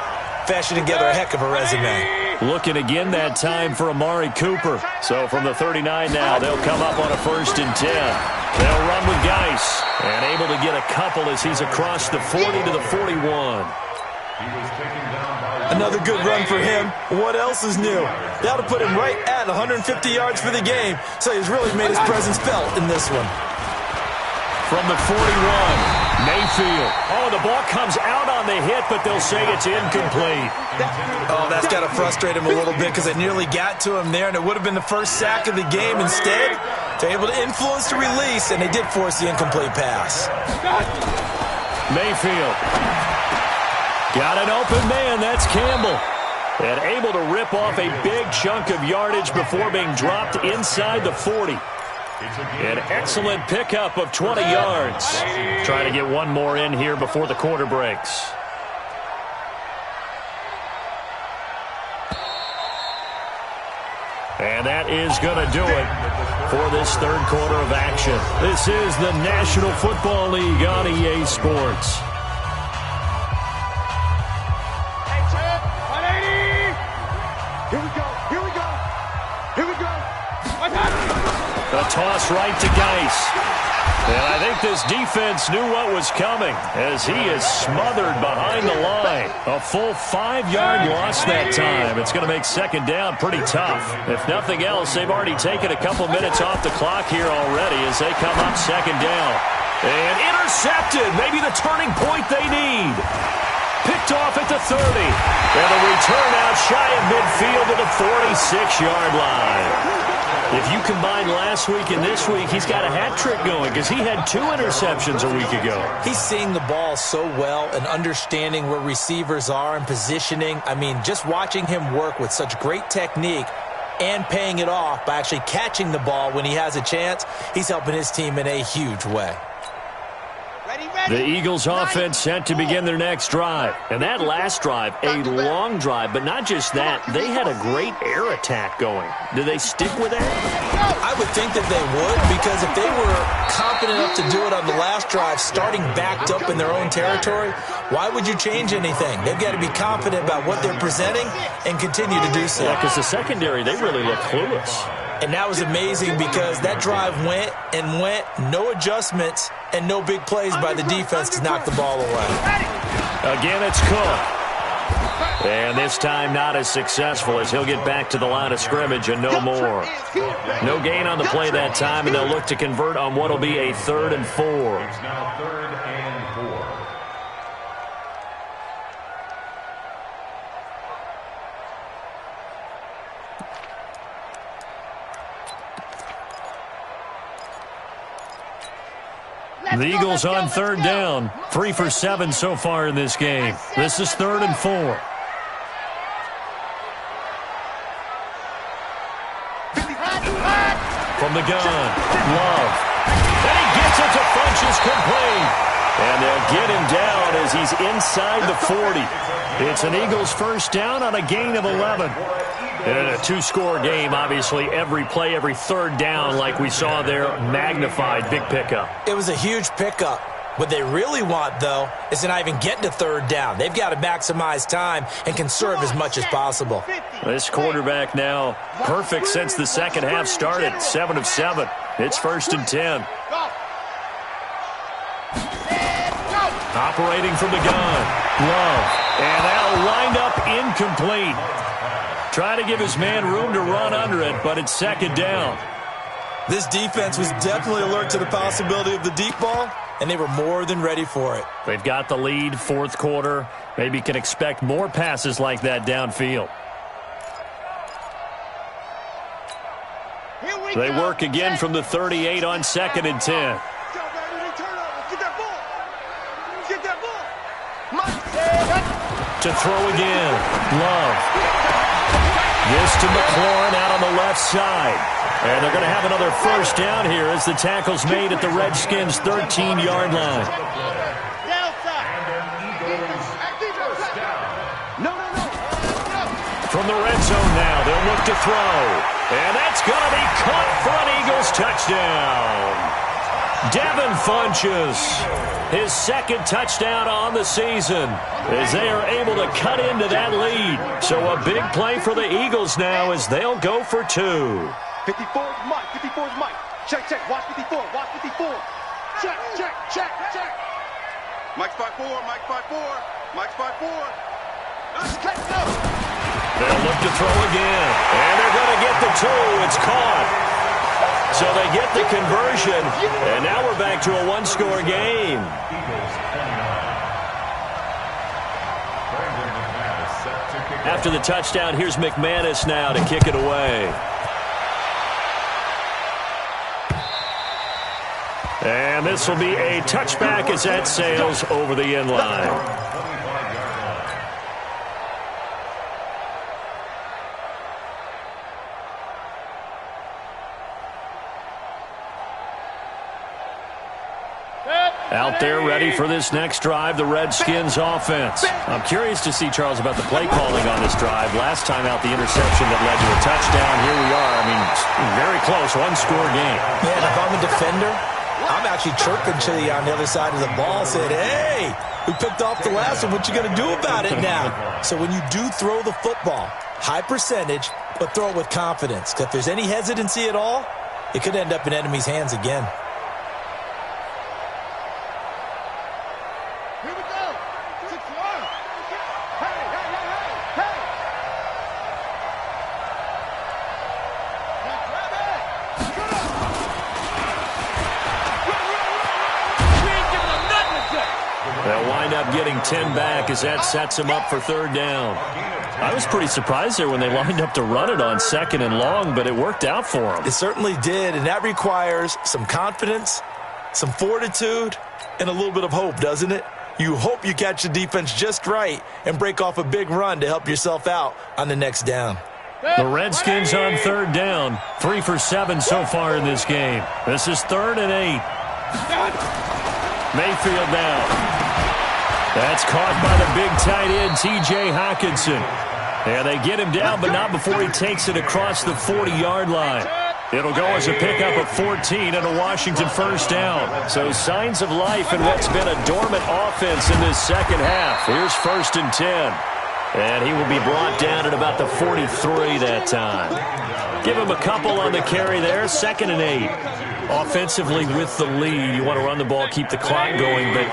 Fashion together a heck of a resume. Looking again that time for Amari Cooper. So from the 39 now, they'll come up on a 1st and 10. They'll run with Geis, and able to get a couple as he's across the 40 to the 41. Another good run for him. What else is new? That'll put him right at 150 yards for the game, so he's really made his presence felt in this one. From the 41, Mayfield. Oh, the ball comes out on the hit, but they'll say it's incomplete. Oh, that's got to frustrate him a little bit because it nearly got to him there, and it would have been the first sack of the game. Instead, they're able to influence the release, and they did force the incomplete pass. Mayfield. Got an open man. That's Campbell. And able to rip off a big chunk of yardage before being dropped inside the 40. An excellent pickup of 20 yards. Trying to get one more in here before the quarter breaks. And that is going to do it for this third quarter of action. This is the National Football League on EA Sports. A toss right to Geis. And I think this defense knew what was coming as he is smothered behind the line. A full 5-yard loss that time. It's going to make second down pretty tough. If nothing else, they've already taken a couple minutes off the clock here already as they come up second down. And intercepted. Maybe the turning point they need. Picked off at the 30. And a return out shy of midfield to the 46-yard line. If you combine last week and this week, he's got a hat trick going because he had 2 interceptions a week ago. He's seeing the ball so well and understanding where receivers are and positioning. I mean, just watching him work with such great technique and paying it off by actually catching the ball when he has a chance, he's helping his team in a huge way. The Eagles offense set to begin their next drive. And that last drive, a long drive, but not just that. They had a great air attack going. Do they stick with that? I would think that they would, because if they were confident enough to do it on the last drive, starting backed up in their own territory, why would you change anything? They've got to be confident about what they're presenting and continue to do so. Yeah, because the secondary, they really look clueless. And that was amazing because that drive went and went, no adjustments, and no big plays by the defense to knock the ball away. Again, it's Cook. And this time not as successful as he'll get back to the line of scrimmage and no more. No gain on the play that time, and they'll look to convert on what will be a 3rd and 4. It's now 3rd and 4. The Eagles on 3rd down. 3 for 7 so far in this game. This is 3rd and 4. From the gun, Love. And he gets it to Funchess complete. And they'll get him down as he's inside the 40. It's an Eagles first down on a gain of 11. And a 2-score game, obviously, every play, every 3rd down, like we saw there, magnified, big pickup. It was a huge pickup. What they really want, though, is to not even get to 3rd down. They've got to maximize time and conserve as much as possible. This quarterback now perfect since the second half started, 7 of 7. It's 1st and 10. Operating from the gun, Love. And that'll wind up incomplete. Try to give his man room to run under it, but it's 2nd down. This defense was definitely alert to the possibility of the deep ball, and they were more than ready for it. They've got the lead, 4th quarter. Maybe can expect more passes like that downfield. They work again from the 38 on 2nd and 10. To throw again. Love. This to McLaurin out on the left side. And they're going to have another first down here as the tackle's made at the Redskins' 13-yard line. From the red zone now, they'll look to throw. And that's going to be caught for an Eagles touchdown. Devin Funchess, his 2nd touchdown on the season, as they are able to cut into that lead. So a big play for the Eagles now as they'll go for 2. 54 is Mike. 54 is Mike. Check, check. Watch 54. Watch 54. Check, check, check, check. Mike's 5'4". Mike's 5'4". Mike's 5'4". Let's catch up. They'll look to throw again. And they're going to get the 2. It's caught. So they get the conversion, and now we're back to a one-score game. After the touchdown, here's McManus now to kick it away. And this will be a touchback as that sails over the end line. Out there ready for this next drive, the Redskins offense. I'm curious to see, Charles, about the play calling on this drive. Last time out, the interception that led to a touchdown. Here we are. I mean, very close, one-score game. Man, if I'm a defender, I'm actually chirping to you on the other side of the ball, saying, hey, we picked off the last one. What you going to do about it now? So when you do throw the football, high percentage, but throw it with confidence. Because if there's any hesitancy at all, it could end up in enemy's hands again. They'll wind up getting 10 back as that sets them up for 3rd down. I was pretty surprised there when they lined up to run it on 2nd and long, but it worked out for them. It certainly did, and that requires some confidence, some fortitude, and a little bit of hope, doesn't it? You hope you catch the defense just right and break off a big run to help yourself out on the next down. The Redskins on 3rd down, 3 for 7 so far in this game. This is 3rd and 8. Mayfield now. That's caught by the big tight end, T.J. Hockenson. And they get him down, but not before he takes it across the 40-yard line. It'll go as a pickup of 14 and a Washington first down. So signs of life in what's been a dormant offense in this second half. Here's 1st and 10. And he will be brought down at about the 43 that time. Give him a couple on the carry there, 2nd and 8. Offensively with the lead, you want to run the ball, keep the clock going, but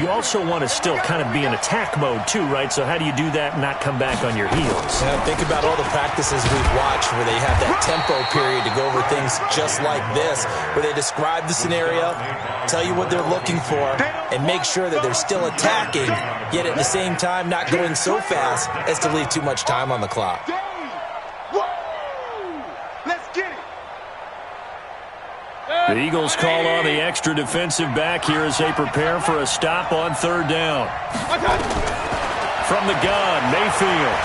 you also want to still kind of be in attack mode too, right? So how do you do that and not come back on your heels? Yeah, think about all the practices we've watched where they have that tempo period to go over things just like this, where they describe the scenario, tell you what they're looking for, and make sure that they're still attacking, yet at the same time not going so fast as to leave too much time on the clock. The Eagles call on the extra defensive back here as they prepare for a stop on 3rd down. From the gun, Mayfield.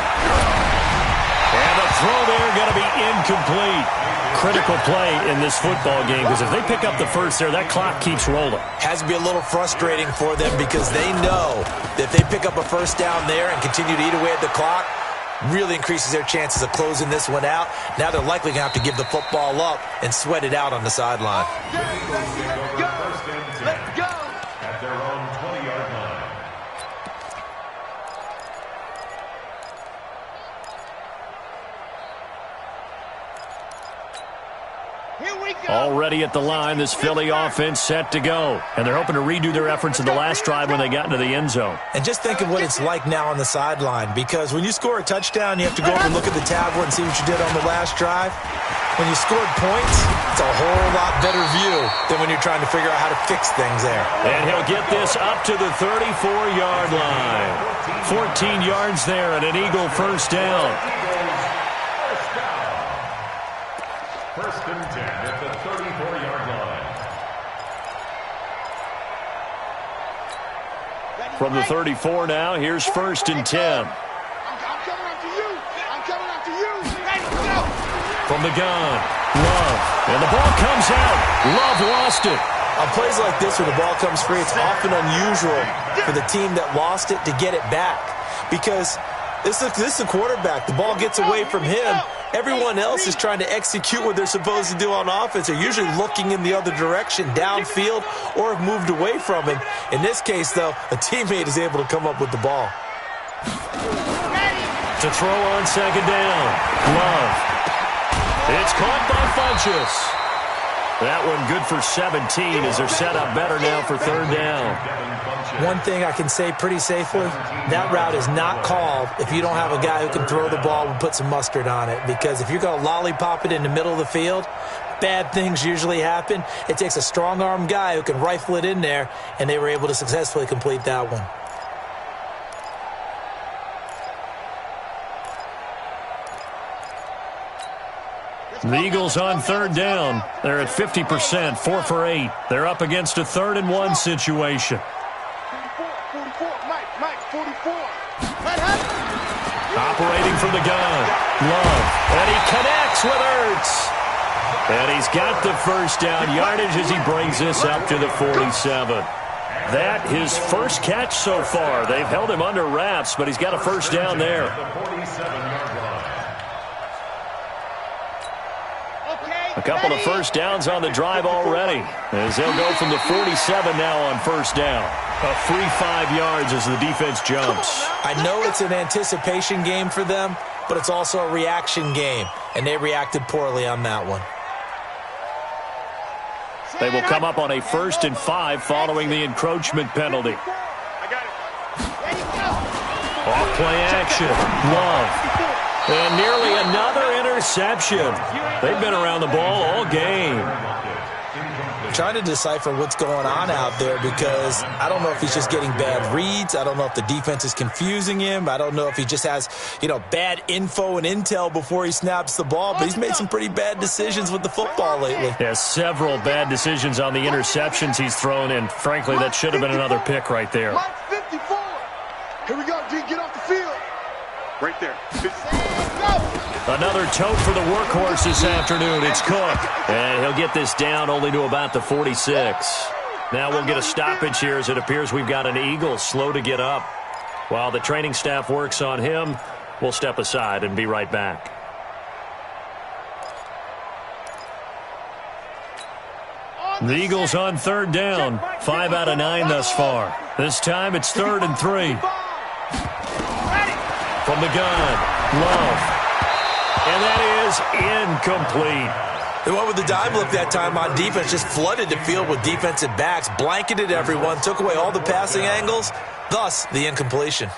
And the throw there going to be incomplete. Critical play in this football game because if they pick up the first there, that clock keeps rolling. Has to be a little frustrating for them because they know that if they pick up a first down there and continue to eat away at the clock, really increases their chances of closing this one out. Now they're likely going to have to give the football up and sweat it out on the sideline. Let's go. At their own 20-yard line. Already at the line, this Philly offense set to go. And they're hoping to redo their efforts in the last drive when they got into the end zone. And just think of what it's like now on the sideline, because when you score a touchdown, you have to go over and look at the tablet and see what you did on the last drive. When you scored points, it's a whole lot better view than when you're trying to figure out how to fix things there. And he'll get this up to the 34-yard line. 14 yards there and an Eagle first down. First and 10 at the 34-yard line. From the 34 now, here's first and 10. I'm coming up to you. I'm coming up to you. Ready, go. From the gun, Love. And the ball comes out. Love lost it. On plays like this where the ball comes free, it's often unusual for the team that lost it to get it back. Because this is the quarterback. The ball gets away from him. Everyone else is trying to execute what they're supposed to do on offense. They're usually looking in the other direction, downfield, or have moved away from him. In this case, though, a teammate is able to come up with the ball. To throw on second down. Love. It's caught by Funchess. That one good for 17 as they're set up better now for third down. One thing I can say pretty safely, that route is not called if you don't have a guy who can throw the ball and put some mustard on it. Because if you're going to lollipop it in the middle of the field, bad things usually happen. It takes a strong-arm guy who can rifle it in there, and they were able to successfully complete that one. The Eagles on third down. They're at 50%, 4 for 8. They're up against a 3rd and 1 situation. 44, Mike, 44. Operating from the gun. Love. And he connects with Ertz. And he's got the first down yardage as he brings this up to the 47. That his first catch so far. They've held him under wraps, but he's got a first down there. A couple of first downs on the drive already, as they'll go from the 47 now on first down. A free 5 yards as the defense jumps. I know it's an anticipation game for them, but it's also a reaction game, and they reacted poorly on that one. They will come up on a 1st and 5 following the encroachment penalty. Off play action. Love. And nearly another interception. They've been around the ball all game. I'm trying to decipher what's going on out there because I don't know if he's just getting bad reads. I don't know if the defense is confusing him. I don't know if he just has, bad info and intel before he snaps the ball. But he's made some pretty bad decisions with the football lately. Yeah, several bad decisions on the interceptions he's thrown, and frankly, that should have been another pick right there. Mike 54. Here we go, D. Get off the field. Right there. Another tote for the workhorse this afternoon. It's Cook. And he'll get this down only to about the 46. Now we'll get a stoppage here as it appears we've got an Eagle slow to get up. While the training staff works on him, we'll step aside and be right back. The Eagles on third down. 5 out of 9 thus far. This time it's 3rd and 3. From the gun, Love. And that is incomplete. They went with the dime look that time on defense, just flooded the field with defensive backs, blanketed everyone, took away all the passing angles, thus the incompletion.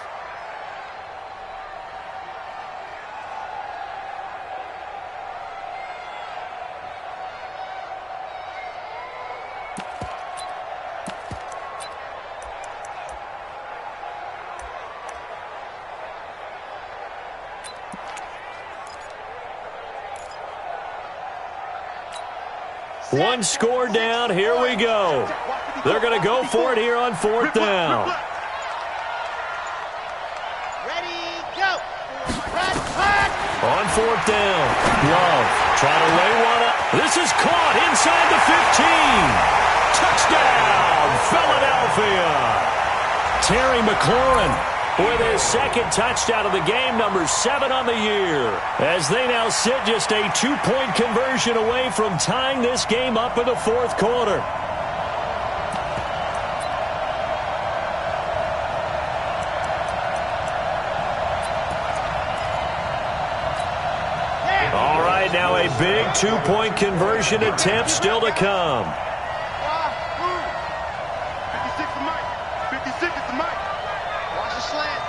One score down. Here we go. They're going to go for it here on 4th down. Ready, go. On 4th down. Love trying to lay one up. This is caught inside the 15. Touchdown, Philadelphia. Terry McLaurin with his 2nd touchdown of the game, number 7 on the year, as they now sit just a 2-point conversion away from tying this game up in the 4th quarter. All right, now a big 2-point conversion attempt still to come. 56 to Mike. 56 is to Mike. Watch the slant.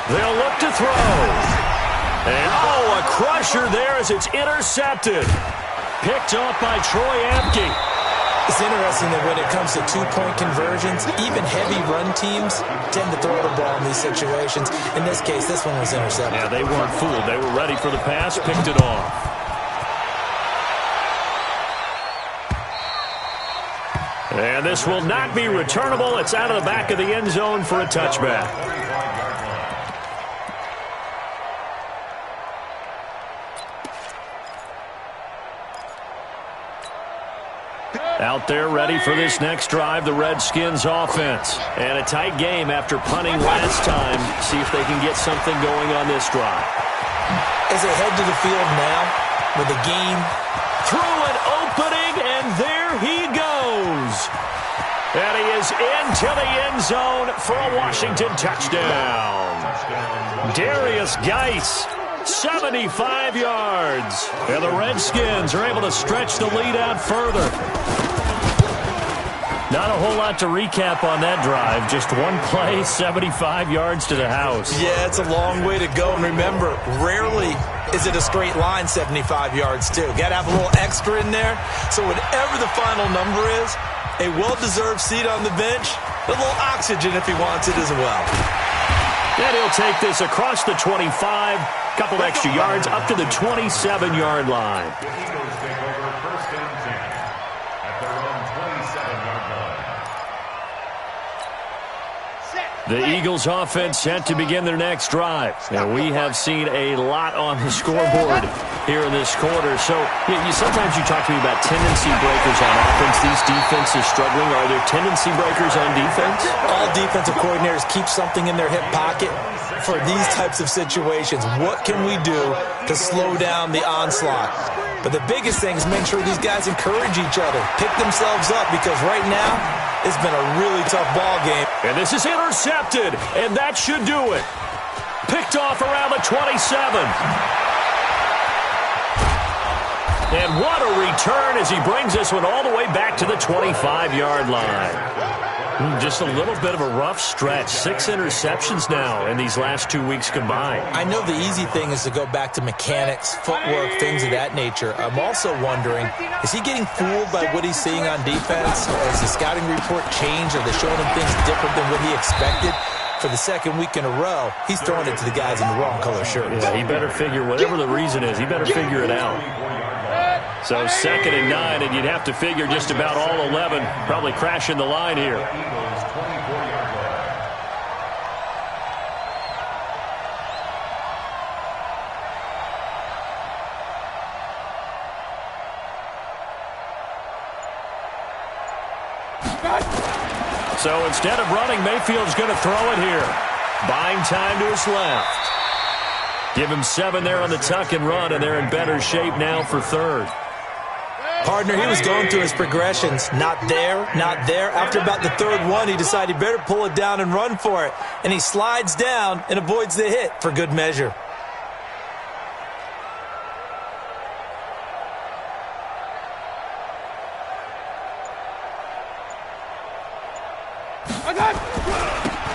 They'll look to throw. And, a crusher there as it's intercepted. Picked off by Troy Apke. It's interesting that when it comes to two-point conversions, even heavy run teams tend to throw the ball in these situations. In this case, this one was intercepted. Yeah, they weren't fooled. They were ready for the pass, picked it off. And this will not be returnable. It's out of the back of the end zone for a touchback. Out there ready for this next drive, the Redskins offense. And a tight game after punting last time. See if they can get something going on this drive. As they head to the field now with the game through an opening, and there he goes. And he is into the end zone for a Washington touchdown. Darius Geis, 75 yards. And the Redskins are able to stretch the lead out further. Not a whole lot to recap on that drive. Just one play, 75 yards to the house. Yeah, it's a long way to go. And remember, rarely is it a straight line 75 yards, too. Got to have a little extra in there. So whatever the final number is, a well-deserved seat on the bench, a little oxygen if he wants it as well. And he'll take this across the 25, couple extra yards, up to the 27-yard line. The Eagles take over first and 10 at their own 27-yard line. The Eagles offense set to begin their next drive. And we have seen a lot on the scoreboard here in this quarter. So sometimes you talk to me about tendency breakers on offense. These defenses struggling. Are there tendency breakers on defense? All defensive coordinators keep something in their hip pocket for these types of situations. What can we do to slow down the onslaught? But the biggest thing is make sure these guys encourage each other, pick themselves up, because right now it's been a really tough ball game. And this is intercepted, and that should do it. Picked off around the 27. And what a return as he brings this one all the way back to the 25-yard line. Just a little bit of a rough stretch. 6 interceptions now in these last 2 weeks combined. I know the easy thing is to go back to mechanics, footwork, things of that nature. I'm also wondering, is he getting fooled by what he's seeing on defense? Has the scouting report changed? Are they showing him things different than what he expected? For the second week in a row, he's throwing it to the guys in the wrong color shirts. Yeah, he better figure, whatever the reason is, he better figure it out. So 2nd and 9, and you'd have to figure just about all 11 probably crashing the line here. Eagles 24-yard line. So instead of running, Mayfield's going to throw it here. Buying time to his left. Give him 7 there on the tuck and run, and they're in better shape now for 3rd. Partner, he was going through his progressions. Not there, not there. After about the 3rd one, he decided he better pull it down and run for it. And he slides down and avoids the hit for good measure.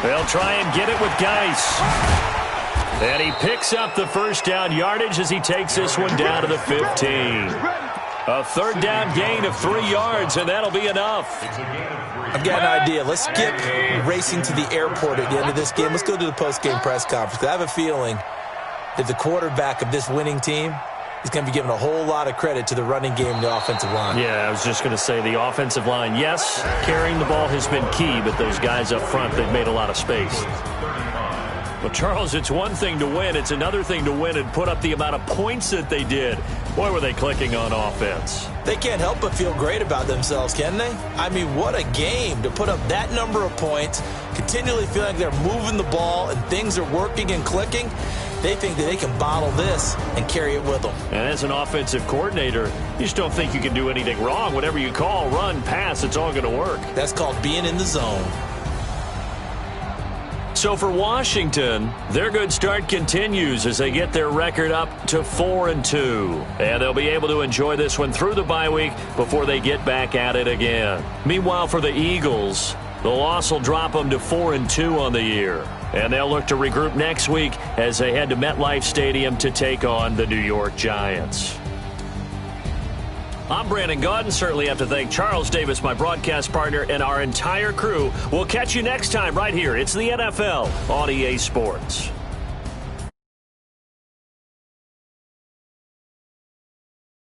They'll try and get it with Geis. And he picks up the first down yardage as he takes this one down to the 15. A 3rd down gain of 3 yards, and that'll be enough. I've got an idea. Let's skip racing to the airport at the end of this game. Let's go to the post-game press conference. I have a feeling that the quarterback of this winning team is going to be giving a whole lot of credit to the running game and the offensive line. Yeah, I was just going to say the offensive line, yes, carrying the ball has been key, but those guys up front, they've made a lot of space. Well, Charles, it's one thing to win. It's another thing to win and put up the amount of points that they did. Boy, were they clicking on offense. They can't help but feel great about themselves, can they? I mean, what a game to put up that number of points, continually feeling like they're moving the ball and things are working and clicking. They think that they can bottle this and carry it with them. And as an offensive coordinator, you just don't think you can do anything wrong. Whatever you call, run, pass, it's all going to work. That's called being in the zone. So for Washington, their good start continues as they get their record up to 4-2. And they'll be able to enjoy this one through the bye week before they get back at it again. Meanwhile, for the Eagles, the loss will drop them to 4-2 on the year. And they'll look to regroup next week as they head to MetLife Stadium to take on the New York Giants. I'm Brandon Gaudin. Certainly have to thank Charles Davis, my broadcast partner, and our entire crew. We'll catch you next time right here. It's the NFL on EA Sports.